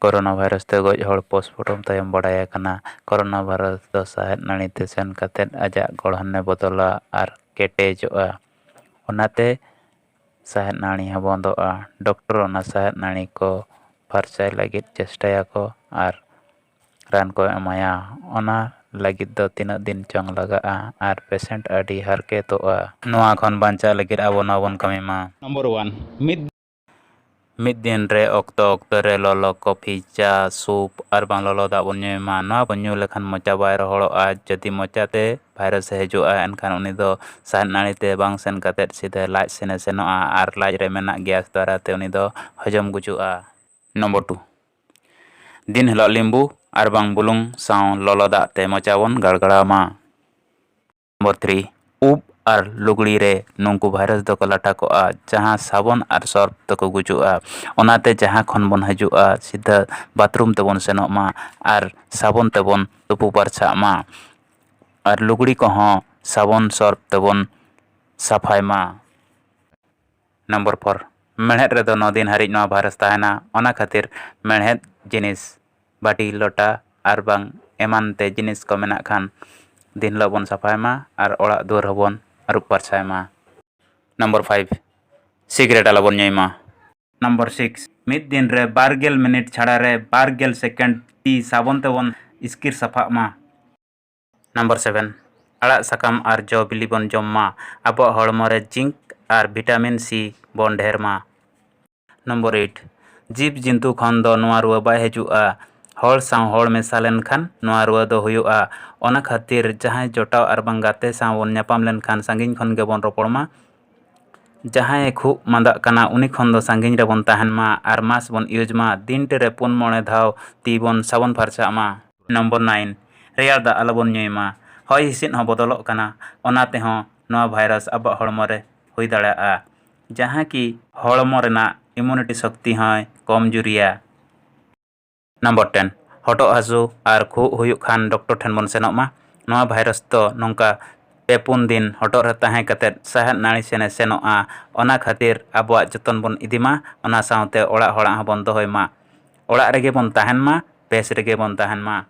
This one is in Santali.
ᱠᱳᱨᱳᱱᱟ ᱵᱷᱟᱭᱨᱟᱥ ᱛᱮ ᱜᱚᱡ ᱦᱚᱲ ᱯᱳᱥᱴᱢᱚᱨᱴᱮᱢ ᱛᱟᱭᱚᱢ ᱵᱟᱰᱟᱭ ᱟᱠᱟᱱᱟ, ᱠᱳᱨᱳᱱᱟ ᱵᱷᱟᱭᱨᱟᱥ ᱫᱚ ᱥᱟᱸᱦᱮᱫ ᱱᱟᱹᱲᱤᱛᱮ ᱥᱮᱱ ᱠᱟᱛᱮᱫ ᱟᱡᱟᱜ ᱜᱚᱲᱦᱚᱱᱮ ᱵᱚᱫᱚᱞᱟ ᱟᱨ ᱠᱮᱴᱮᱡᱚᱜᱼᱟ᱾ ᱚᱱᱟᱛᱮ ᱥᱟᱸᱦᱮᱫ ᱱᱟᱹᱲᱤ ᱦᱚᱸ ᱵᱚᱱᱫᱚᱜᱼᱟ᱾ ᱰᱚᱠᱴᱚᱨ ᱚᱱᱟ ᱥᱟᱸᱦᱮᱫ ᱱᱟᱹᱲᱤ ᱠᱚ ᱯᱷᱟᱨᱪᱟᱭ ᱞᱟᱹᱜᱤᱫ ᱪᱮᱥᱴᱟᱭᱟᱠᱚ ᱟᱨ ᱨᱟᱱ ᱠᱚ ᱮᱢᱟᱭᱟ᱾ ᱚᱱᱟ ᱞᱟᱹᱜᱤᱫ ᱫᱚ ᱛᱤᱱᱟᱹᱜ ᱫᱤᱱ ᱪᱚᱝ ᱞᱟᱜᱟᱜᱼᱟ ᱟᱨ ᱯᱮᱥᱮᱱᱴ ᱟᱹᱰᱤ ᱦᱟᱨᱠᱮᱛᱚᱜᱼᱟ᱾ ᱱᱚᱣᱟ ᱠᱷᱚᱱ ᱵᱟᱧᱪᱟᱜ ᱞᱟᱹᱜᱤᱫ ᱟᱵᱚ ᱱᱚᱣᱟ ᱵᱚᱱ ᱠᱟᱹᱢᱤ ᱢᱟ᱾ ᱱᱚᱢᱵᱚᱨ 1 ᱢᱤᱫ ᱫᱤᱱ ᱨᱮ ᱚᱠᱛᱚ ᱨᱮ ᱞᱚᱞᱚ ᱠᱚᱯᱷᱤ, ᱪᱟ, ᱥᱩᱯ ᱟᱨ ᱵᱟᱝ ᱞᱚᱞᱚ ᱫᱟᱜ ᱵᱚᱱ ᱧᱩᱭ ᱢᱟ᱾ ᱱᱚᱣᱟ ᱵᱚᱱ ᱧᱩ ᱞᱮᱠᱷᱟᱱ ᱢᱚᱪᱟ ᱵᱟᱭ ᱨᱚᱦᱚᱲᱚᱜᱼᱟ᱾ ᱡᱩᱫᱤ ᱢᱚᱪᱟᱛᱮ ᱵᱷᱟᱭᱨᱟᱥ ᱦᱤᱡᱩᱜᱼᱟ, ᱮᱱᱠᱷᱟᱱ ᱩᱱᱤ ᱫᱚ ᱥᱟᱸᱦᱮᱫ ᱱᱟᱹᱲᱤᱛᱮ ᱵᱟᱝ ᱥᱮᱱ ᱠᱟᱛᱮᱫ ᱥᱤᱫᱷᱟᱹ ᱞᱟᱡ ᱥᱮᱱᱮ ᱥᱮᱱᱚᱜᱼᱟ ᱟᱨ ᱞᱟᱡ ᱨᱮ ᱢᱮᱱᱟᱜ ᱜᱮᱥ ᱫᱟᱨᱟᱭᱛᱮ ᱩᱱᱤ ᱫᱚ ᱦᱚᱡᱚᱢ ᱜᱩᱡᱩᱜᱼᱟ᱾ ᱱᱚᱢᱵᱚᱨ 2, ᱫᱤᱱ ᱦᱤᱞᱳᱜ ᱞᱤମ୍ᱵᱩ ᱟᱨ ᱵᱟᱝ ᱵᱩᱞᱩᱝ ᱥᱟᱶ ᱞᱚᱞᱚ ᱫᱟᱜ ᱛᱮ ᱢᱚᱪᱟ ᱵᱚᱱ ᱜᱟᱲᱜᱟᱲᱟᱣ ᱢᱟ᱾ ᱱᱚᱢᱵᱚᱨ 3, ᱩᱵ ᱟᱨ ᱞᱩᱜᱽᱲᱤ ᱨᱮ ᱱᱩᱝᱠᱩ ᱵᱷᱟᱭᱨᱟᱥ ᱫᱚᱠᱚ ᱞᱟᱴᱟ ᱠᱚᱜᱼᱟ, ᱡᱟᱦᱟᱸ ᱥᱟᱵᱚᱱ ᱟᱨ ᱥᱚᱨᱯ ᱛᱮᱠᱚ ᱜᱩᱡᱩᱜᱼᱟ᱾ ᱚᱱᱟᱛᱮ ᱡᱟᱦᱟᱸ ᱠᱷᱚᱱ ᱵᱚᱱ ᱦᱤᱡᱩᱜᱼᱟ, ᱥᱤᱫᱷᱟᱹ ᱵᱟᱛᱷᱨᱩᱢ ᱛᱮᱵᱚᱱ ᱥᱮᱱᱚᱜ ᱢᱟ ᱟᱨ ᱥᱟᱵᱚᱱ ᱛᱮᱵᱚᱱ ᱛᱩᱯᱩ ᱯᱟᱨᱪᱷᱟᱜ ᱢᱟ ᱟᱨ ᱞᱩᱜᱽᱲᱤ ᱠᱚᱦᱚᱸ ᱥᱟᱵᱚᱱ ᱥᱚᱨᱯ ᱛᱮᱵᱚᱱ ᱥᱟᱯᱷᱟᱭ ᱢᱟ᱾ ᱱᱚᱢᱵᱚᱨ 4, ᱢᱮᱲᱦᱮᱫ ᱨᱮᱫᱚ 9 ᱫᱤᱱ ᱦᱟᱹᱨᱤᱡ ᱱᱚᱣᱟ ᱵᱷᱟᱭᱨᱟᱥ ᱛᱟᱦᱮᱱᱟ᱾ ᱚᱱᱟ ᱠᱷᱟᱹᱛᱤᱨ ᱢᱮᱲᱦᱮᱫ ᱡᱤᱱᱤᱥ, ᱵᱟᱹᱴᱤ, ᱞᱚᱴᱟ ᱟᱨ ᱵᱟᱝ ᱮᱢᱟᱱ ᱛᱮ ᱡᱤᱱᱤᱥ ᱠᱚ ᱢᱮᱱᱟᱜ ᱠᱷᱟᱱ ᱫᱤᱱ ᱦᱤᱞᱳᱜ ᱵᱚᱱ ᱥᱟᱯᱷᱟᱭ ᱢᱟ ᱟᱨ ᱚᱲᱟᱜ ᱫᱩᱣᱟᱹᱨ ᱦᱚᱸᱵᱚᱱ ᱟᱹᱨᱩᱵ ᱯᱷᱟᱨᱪᱟᱭ ᱢᱟ᱾ ᱱᱚᱢᱵᱚᱨ 5, ᱥᱤᱜᱟᱨᱮᱴ ᱟᱞᱚᱵᱚᱱ ᱧᱩᱭ ᱢᱟ᱾ ᱱᱚᱢᱵᱚᱨ 6, ᱢᱤᱫ ᱫᱤᱱ ᱨᱮ 20 ᱢᱤᱱᱤᱴ ᱪᱷᱟᱲᱟ ᱨᱮ 20 ᱥᱮᱠᱮন্ড ᱛᱤ ᱥᱟᱵᱚᱱ ᱛᱮᱵᱚᱱ ᱤᱥᱠᱤᱨ ᱥᱟᱯᱷᱟᱜ ᱢᱟ᱾ ᱱᱚᱢᱵᱚর 7, আড়াগ সাকাম আর ᱡᱚ ᱵᱤᱞᱤ ᱵᱚᱱ ᱡᱚᱢ ᱢᱟ᱾ ᱟᱵᱚᱣᱟᱜ ᱦᱚᱲᱢᱚ ᱨᱮ ᱡᱤᱝᱠ ᱟᱨ ᱵᱷᱤᱴᱟᱢᱤᱱ ᱥᱤ ᱵᱚᱱ ᱰᱷᱮᱨ ᱢᱟ᱾ ᱱᱚᱢᱵᱚᱨ 8, ᱡᱤᱵᱽᱼᱡᱚᱱᱛᱩ ᱠᱷᱚᱱ ᱫᱚ ᱱᱚᱣᱟ ᱨᱩᱣᱟᱹ ᱵᱟᱭ ᱦᱤᱡᱩᱜᱼᱟ, ᱦᱚᱲ ᱥᱟᱶ ᱦᱚᱲ ᱢᱮᱥᱟ ᱞᱮᱱᱠᱷᱟᱱ ᱱᱚᱣᱟ ᱨᱩᱣᱟᱹ ᱫᱚ ᱦᱩᱭᱩᱜᱼᱟ᱾ ᱚᱱᱟ ᱠᱷᱟᱹᱛᱤᱨ ᱡᱟᱦᱟᱸᱭ ᱡᱚᱴᱟᱣ ᱟᱨ ᱵᱟᱝ ᱜᱟᱛᱮ ᱥᱟᱶ ᱵᱚᱱ ᱧᱟᱯᱟᱢ ᱞᱮᱱᱠᱷᱟᱱ ᱥᱟᱺᱜᱤᱧ ᱠᱷᱚᱱ ᱜᱮᱵᱚᱱ ᱨᱚᱯᱚᱲ ᱢᱟ᱾ ᱡᱟᱦᱟᱸᱭᱮ ᱠᱷᱩᱜ ᱢᱟᱸᱫᱟᱜ ᱠᱟᱱᱟ ᱩᱱᱤ ᱠᱷᱚᱱ ᱫᱚ ᱥᱟᱺᱜᱤᱧ ᱨᱮᱵᱚᱱ ᱛᱟᱦᱮᱱ ᱢᱟ ᱟᱨ ᱢᱟᱥᱠ ᱵᱚᱱ ᱤᱭᱩᱡᱽ ᱢᱟ᱾ ᱫᱤᱱᱴᱮ ᱨᱮ 4-5 ᱫᱷᱟᱣ ᱛᱤ ᱵᱚᱱ ᱥᱟᱵᱚᱱ ᱯᱷᱟᱨᱪᱟᱜ ᱢᱟ᱾ ᱱᱚᱢᱵᱚᱨ 9, ᱨᱮᱭᱟᱲ ᱫᱟᱜ ᱟᱞᱚᱵᱚᱱ ᱧᱩᱭ ᱢᱟ᱾ ᱦᱚᱭ ᱦᱤᱸᱥᱤᱫ ᱦᱚᱸ ᱵᱚᱫᱚᱞᱚᱜ ᱠᱟᱱᱟ, ᱚᱱᱟ ᱛᱮᱦᱚᱸ ᱱᱚᱣᱟ ᱵᱷᱟᱭᱨᱟᱥ ᱟᱵᱚᱣᱟᱜ ᱦᱚᱲᱢᱚ ᱨᱮ ᱦᱩᱭ ᱫᱟᱲᱮᱭᱟᱜᱼᱟ, ᱡᱟᱦᱟᱸ ᱠᱤ ᱦᱚᱲᱢᱚ ᱨᱮᱱᱟᱜ ᱤᱢᱤᱭᱩᱱᱤᱴᱤ ᱥᱚᱠᱛᱤ ᱦᱚᱸᱭ ᱠᱚᱢᱡᱩᱨᱤᱭᱟ᱾ ᱱᱚᱢᱵᱚᱨ 10, ᱦᱚᱴᱚᱜ ᱦᱟᱹᱥᱩ ᱟᱨ ᱠᱷᱩᱜ ᱦᱩᱭᱩᱜ ᱠᱷᱟᱱ ᱰᱚᱠᱴᱚᱨ ᱴᱷᱮᱱ ᱵᱚᱱ ᱥᱮᱱᱚᱜ ᱢᱟ᱾ ᱱᱚᱣᱟ ᱵᱷᱟᱭᱨᱟᱥ ᱫᱚ ᱱᱚᱝᱠᱟ 2-3 ᱫᱤᱱ ᱦᱚᱴᱚᱜ ᱨᱮ ᱛᱟᱦᱮᱸ ᱠᱟᱛᱮᱫ ᱥᱟᱸᱦᱮᱫ ᱱᱟᱹᱲᱤ ᱥᱮᱱᱮ ᱥᱮᱱᱚᱜᱼᱟ᱾ ᱚᱱᱟ ᱠᱷᱟᱹᱛᱤᱨ ᱟᱵᱚᱣᱟᱜ ᱡᱚᱛᱚᱱ ᱵᱚᱱ ᱤᱫᱤ ᱢᱟ, ᱚᱱᱟ ᱥᱟᱶᱛᱮ ᱚᱲᱟᱜ ᱦᱚᱲᱟᱜ ᱦᱚᱸᱵᱚᱱ ᱫᱚᱦᱚᱭ ᱢᱟ᱾ ᱚᱲᱟᱜ ᱨᱮᱜᱮ ᱵᱚᱱ ᱛᱟᱦᱮᱱ ᱢᱟ, ᱵᱮᱥ ᱨᱮᱜᱮ ᱵᱚᱱ ᱛᱟᱦᱮᱱ ᱢᱟ᱾